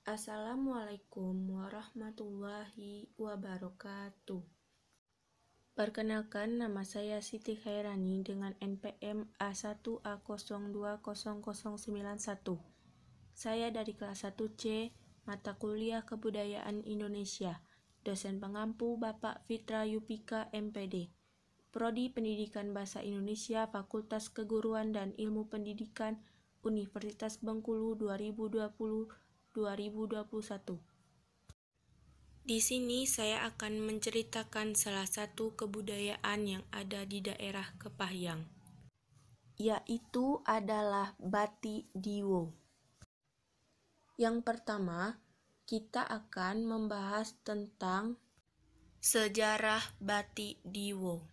Assalamualaikum warahmatullahi wabarakatuh. Perkenalkan, nama saya Siti Khairani dengan NPM A1A020091. Saya dari kelas 1C, mata kuliah Kebudayaan Indonesia. Dosen pengampu Bapak Fitra Yupika MPD. Prodi Pendidikan Bahasa Indonesia Fakultas Keguruan dan Ilmu Pendidikan Universitas Bengkulu 2020-2021. Di sini saya akan menceritakan salah satu kebudayaan yang ada di daerah Kepahyang, yaitu adalah Batik Diwo. Yang pertama, kita akan membahas tentang sejarah Batik Diwo.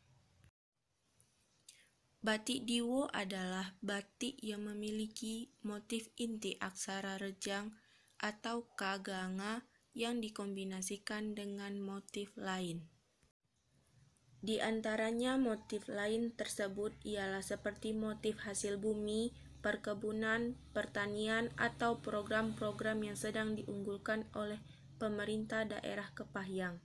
Batik Diwo adalah batik yang memiliki motif inti aksara rejang atau kaganga yang dikombinasikan dengan motif lain. Di antaranya motif lain tersebut ialah seperti motif hasil bumi, perkebunan, pertanian, atau program-program yang sedang diunggulkan oleh pemerintah daerah Kepahyang.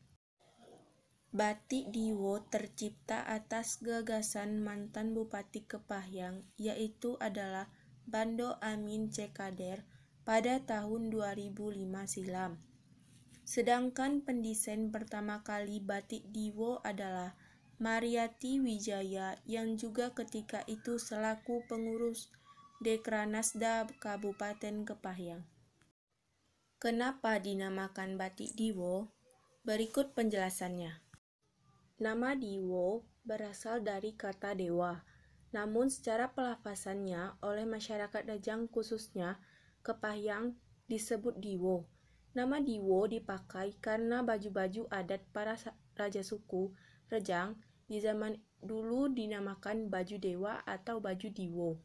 Batik Diwo tercipta atas gagasan mantan Bupati Kepahyang, yaitu adalah Bando Amin C. Kader pada tahun 2005 silam. Sedangkan pendesain pertama kali Batik Diwo adalah Mariati Wijaya yang juga ketika itu selaku pengurus Dekranasda Kabupaten Kepahyang. Kenapa dinamakan Batik Diwo? Berikut penjelasannya. Nama Diwo berasal dari kata dewa, namun secara pelafasannya oleh masyarakat Rejang khususnya Kepahyang disebut Diwo. Nama Diwo dipakai karena baju-baju adat para raja suku Rejang di zaman dulu dinamakan baju dewa atau baju Diwo.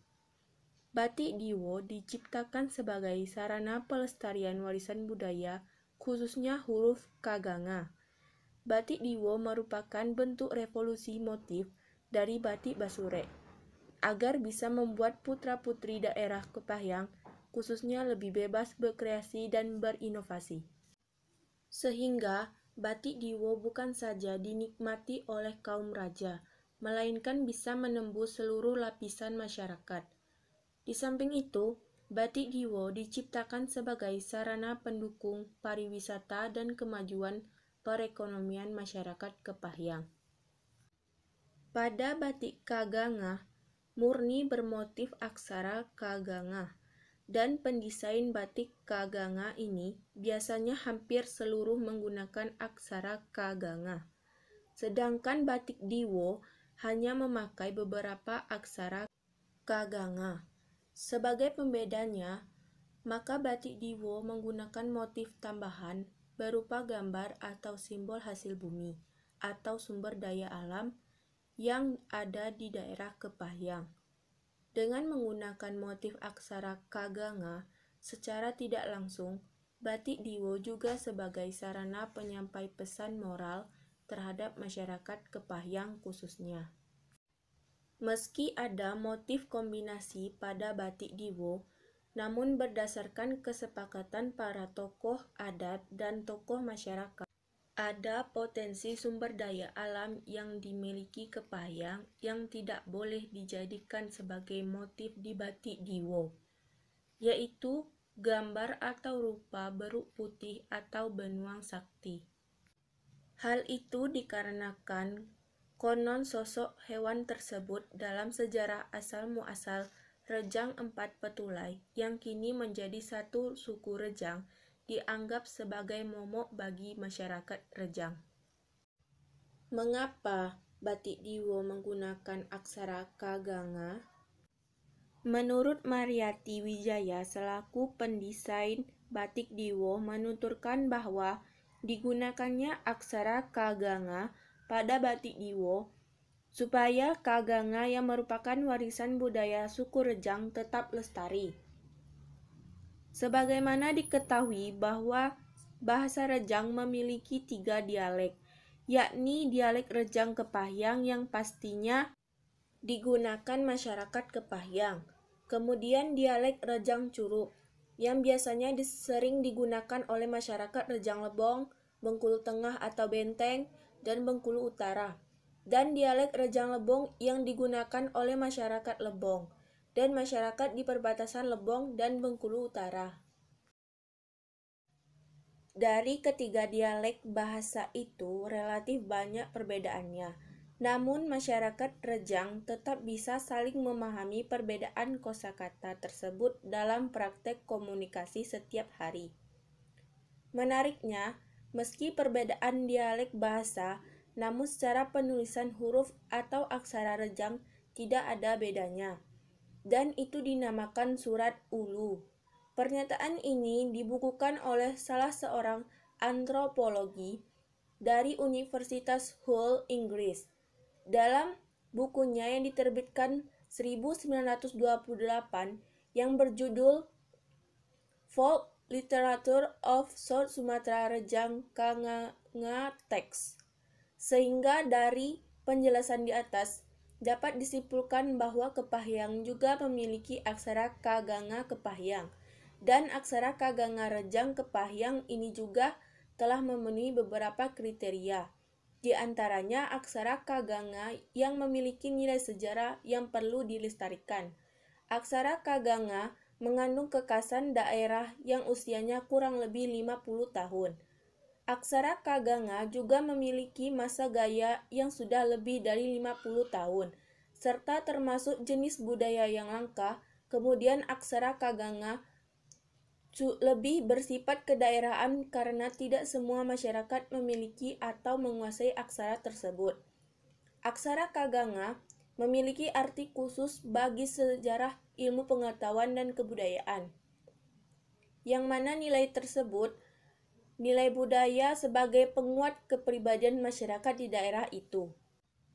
Batik Diwo diciptakan sebagai sarana pelestarian warisan budaya, khususnya huruf kaganga. Batik Diwo merupakan bentuk revolusi motif dari batik Basurek, agar bisa membuat putra-putri daerah Kepahyang khususnya lebih bebas berkreasi dan berinovasi. Sehingga Batik Diwo bukan saja dinikmati oleh kaum raja, melainkan bisa menembus seluruh lapisan masyarakat. Di samping itu, Batik Diwo diciptakan sebagai sarana pendukung pariwisata dan kemajuan perekonomian masyarakat Kepahyang. Pada batik kaganga, murni bermotif aksara kaganga, dan pendesain batik kaganga ini biasanya hampir seluruh menggunakan aksara kaganga. Sedangkan batik Diwo hanya memakai beberapa aksara kaganga. Sebagai pembedanya, maka batik Diwo menggunakan motif tambahan berupa gambar atau simbol hasil bumi atau sumber daya alam yang ada di daerah Kepahyang. Dengan menggunakan motif aksara kaganga, secara tidak langsung, batik Diwo juga sebagai sarana penyampai pesan moral terhadap masyarakat Kepahyang khususnya. Meski ada motif kombinasi pada batik Diwo, namun berdasarkan kesepakatan para tokoh adat dan tokoh masyarakat, ada potensi sumber daya alam yang dimiliki Kepahyang yang tidak boleh dijadikan sebagai motif di batik Diwo, yaitu gambar atau rupa beruk putih atau benuang sakti. Hal itu dikarenakan konon sosok hewan tersebut dalam sejarah asal-muasal Rejang Empat Petulai yang kini menjadi satu suku Rejang dianggap sebagai momok bagi masyarakat Rejang. Mengapa batik Diwo menggunakan aksara kaganga? Menurut Mariati Wijaya selaku pendesain batik Diwo menuturkan bahwa digunakannya aksara kaganga pada batik Diwo supaya kaganga yang merupakan warisan budaya suku Rejang tetap lestari. Sebagaimana diketahui bahwa bahasa Rejang memiliki 3 dialek, yakni dialek Rejang Kepahyang yang pastinya digunakan masyarakat Kepahyang, kemudian dialek Rejang Curug, yang biasanya sering digunakan oleh masyarakat Rejang Lebong, Bengkulu Tengah atau Benteng, dan Bengkulu Utara, dan dialek Rejang Lebong yang digunakan oleh masyarakat Lebong dan masyarakat di perbatasan Lebong dan Bengkulu Utara. Dari ketiga dialek bahasa itu relatif banyak perbedaannya, namun masyarakat Rejang tetap bisa saling memahami perbedaan kosakata tersebut dalam praktek komunikasi setiap hari. Menariknya, meski perbedaan dialek bahasa, namun secara penulisan huruf atau aksara Rejang tidak ada bedanya, dan itu dinamakan surat ulu. Pernyataan ini dibukukan oleh salah seorang antropologi dari Universitas Hull, Inggris. Dalam bukunya yang diterbitkan 1928 yang berjudul Folk Literature of South Sumatra Rejang Kanganga Text. Sehingga dari penjelasan di atas dapat disimpulkan bahwa Kepahyang juga memiliki aksara Kaganga Kepahyang, dan aksara Kaganga Rejang Kepahyang ini juga telah memenuhi beberapa kriteria. Di antaranya aksara Kaganga yang memiliki nilai sejarah yang perlu dilestarikan. Aksara Kaganga mengandung kekhasan daerah yang usianya kurang lebih 50 tahun. Aksara Kaganga juga memiliki masa gaya yang sudah lebih dari 50 tahun, serta termasuk jenis budaya yang langka. Kemudian aksara Kaganga lebih bersifat kedaerahan karena tidak semua masyarakat memiliki atau menguasai aksara tersebut. Aksara Kaganga memiliki arti khusus bagi sejarah, ilmu pengetahuan, dan kebudayaan, yang mana nilai tersebut nilai budaya sebagai penguat kepribadian masyarakat di daerah itu.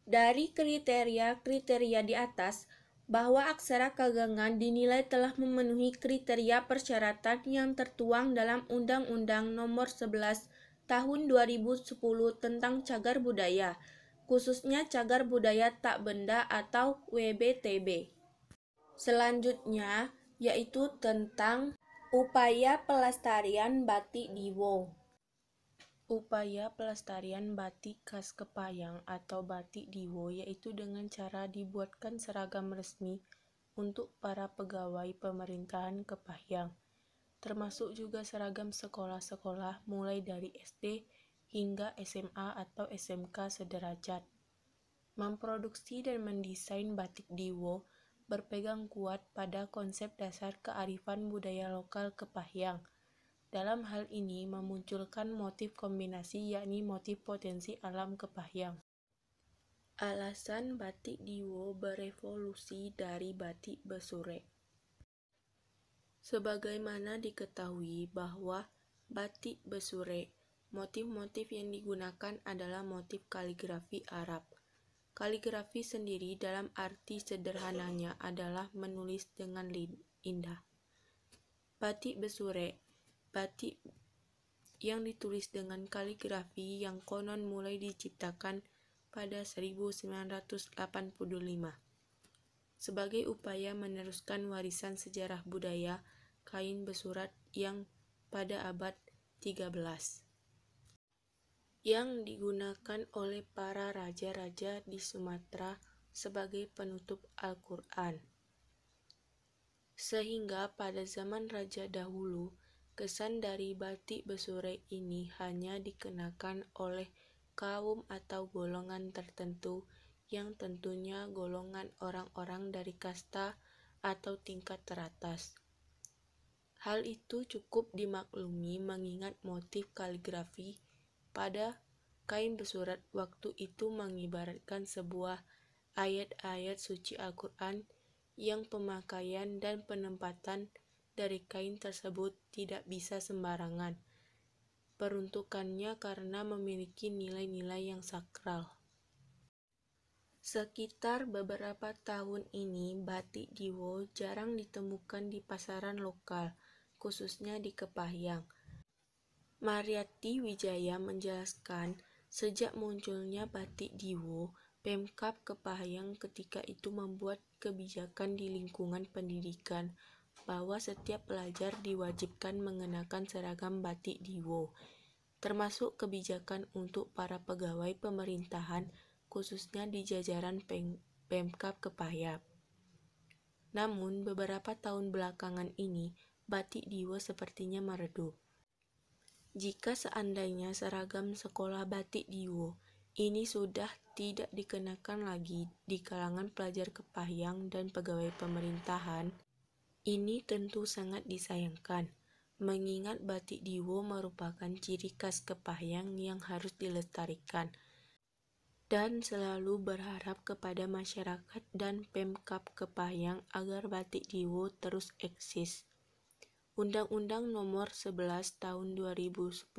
Dari kriteria-kriteria di atas, bahwa aksara Kaganga dinilai telah memenuhi kriteria persyaratan yang tertuang dalam Undang-Undang Nomor 11 Tahun 2010 tentang Cagar Budaya, khususnya Cagar Budaya Tak Benda atau WBTB. Selanjutnya, yaitu tentang upaya pelestarian batik Diwo. Upaya pelestarian batik khas Kepahyang atau batik Diwo yaitu dengan cara dibuatkan seragam resmi untuk para pegawai pemerintahan Kepahyang, termasuk juga seragam sekolah-sekolah mulai dari SD hingga SMA atau SMK sederajat. Memproduksi dan mendesain batik Diwo berpegang kuat pada konsep dasar kearifan budaya lokal Kepahyang. Dalam hal ini memunculkan motif kombinasi yakni motif potensi alam Kepahyang. Alasan batik Diwo berevolusi dari batik Besure. Sebagaimana diketahui bahwa batik Besure, motif-motif yang digunakan adalah motif kaligrafi Arab. Kaligrafi sendiri dalam arti sederhananya adalah menulis dengan indah. Batik Besure, batik yang ditulis dengan kaligrafi yang konon mulai diciptakan pada 1985 sebagai upaya meneruskan warisan sejarah budaya kain besurat yang pada abad 13 yang digunakan oleh para raja-raja di Sumatera sebagai penutup Al-Quran. Sehingga pada zaman raja dahulu, kesan dari batik Besure ini hanya dikenakan oleh kaum atau golongan tertentu yang tentunya golongan orang-orang dari kasta atau tingkat teratas. Hal itu cukup dimaklumi mengingat motif kaligrafi pada kain besurat waktu itu mengibaratkan sebuah ayat-ayat suci Al-Quran yang pemakaian dan penempatan dari kain tersebut tidak bisa sembarangan. Peruntukannya karena memiliki nilai-nilai yang sakral. Sekitar beberapa tahun ini, batik Diwo jarang ditemukan di pasaran lokal, khususnya di Kepahyang. Mariati Wijaya menjelaskan, sejak munculnya batik Diwo, Pemkab Kepahyang ketika itu membuat kebijakan di lingkungan pendidikan bahwa setiap pelajar diwajibkan mengenakan seragam batik Diwo, termasuk kebijakan untuk para pegawai pemerintahan, khususnya di jajaran Pemkab Kepayap. Namun, beberapa tahun belakangan ini, batik Diwo sepertinya meredup. Jika seandainya seragam sekolah batik Diwo ini sudah tidak dikenakan lagi di kalangan pelajar Kepahyang dan pegawai pemerintahan, ini tentu sangat disayangkan, mengingat batik Diwo merupakan ciri khas Kepahyang yang harus dilestarikan, dan selalu berharap kepada masyarakat dan Pemkab Kepahyang agar batik Diwo terus eksis. Undang-Undang Nomor 11 Tahun 2010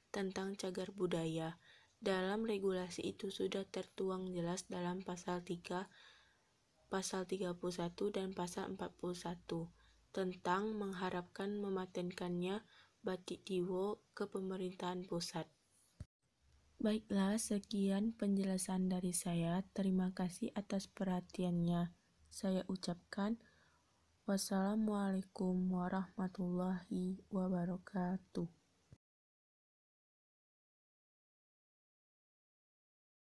tentang Cagar Budaya. Dalam regulasi itu sudah tertuang jelas dalam pasal 3, pasal 31 dan pasal 41 tentang mengharapkan mematenkannya batik Diwo ke pemerintahan pusat. Baiklah, sekian penjelasan dari saya. Terima kasih atas perhatiannya. Saya ucapkan wassalamualaikum warahmatullahi wabarakatuh.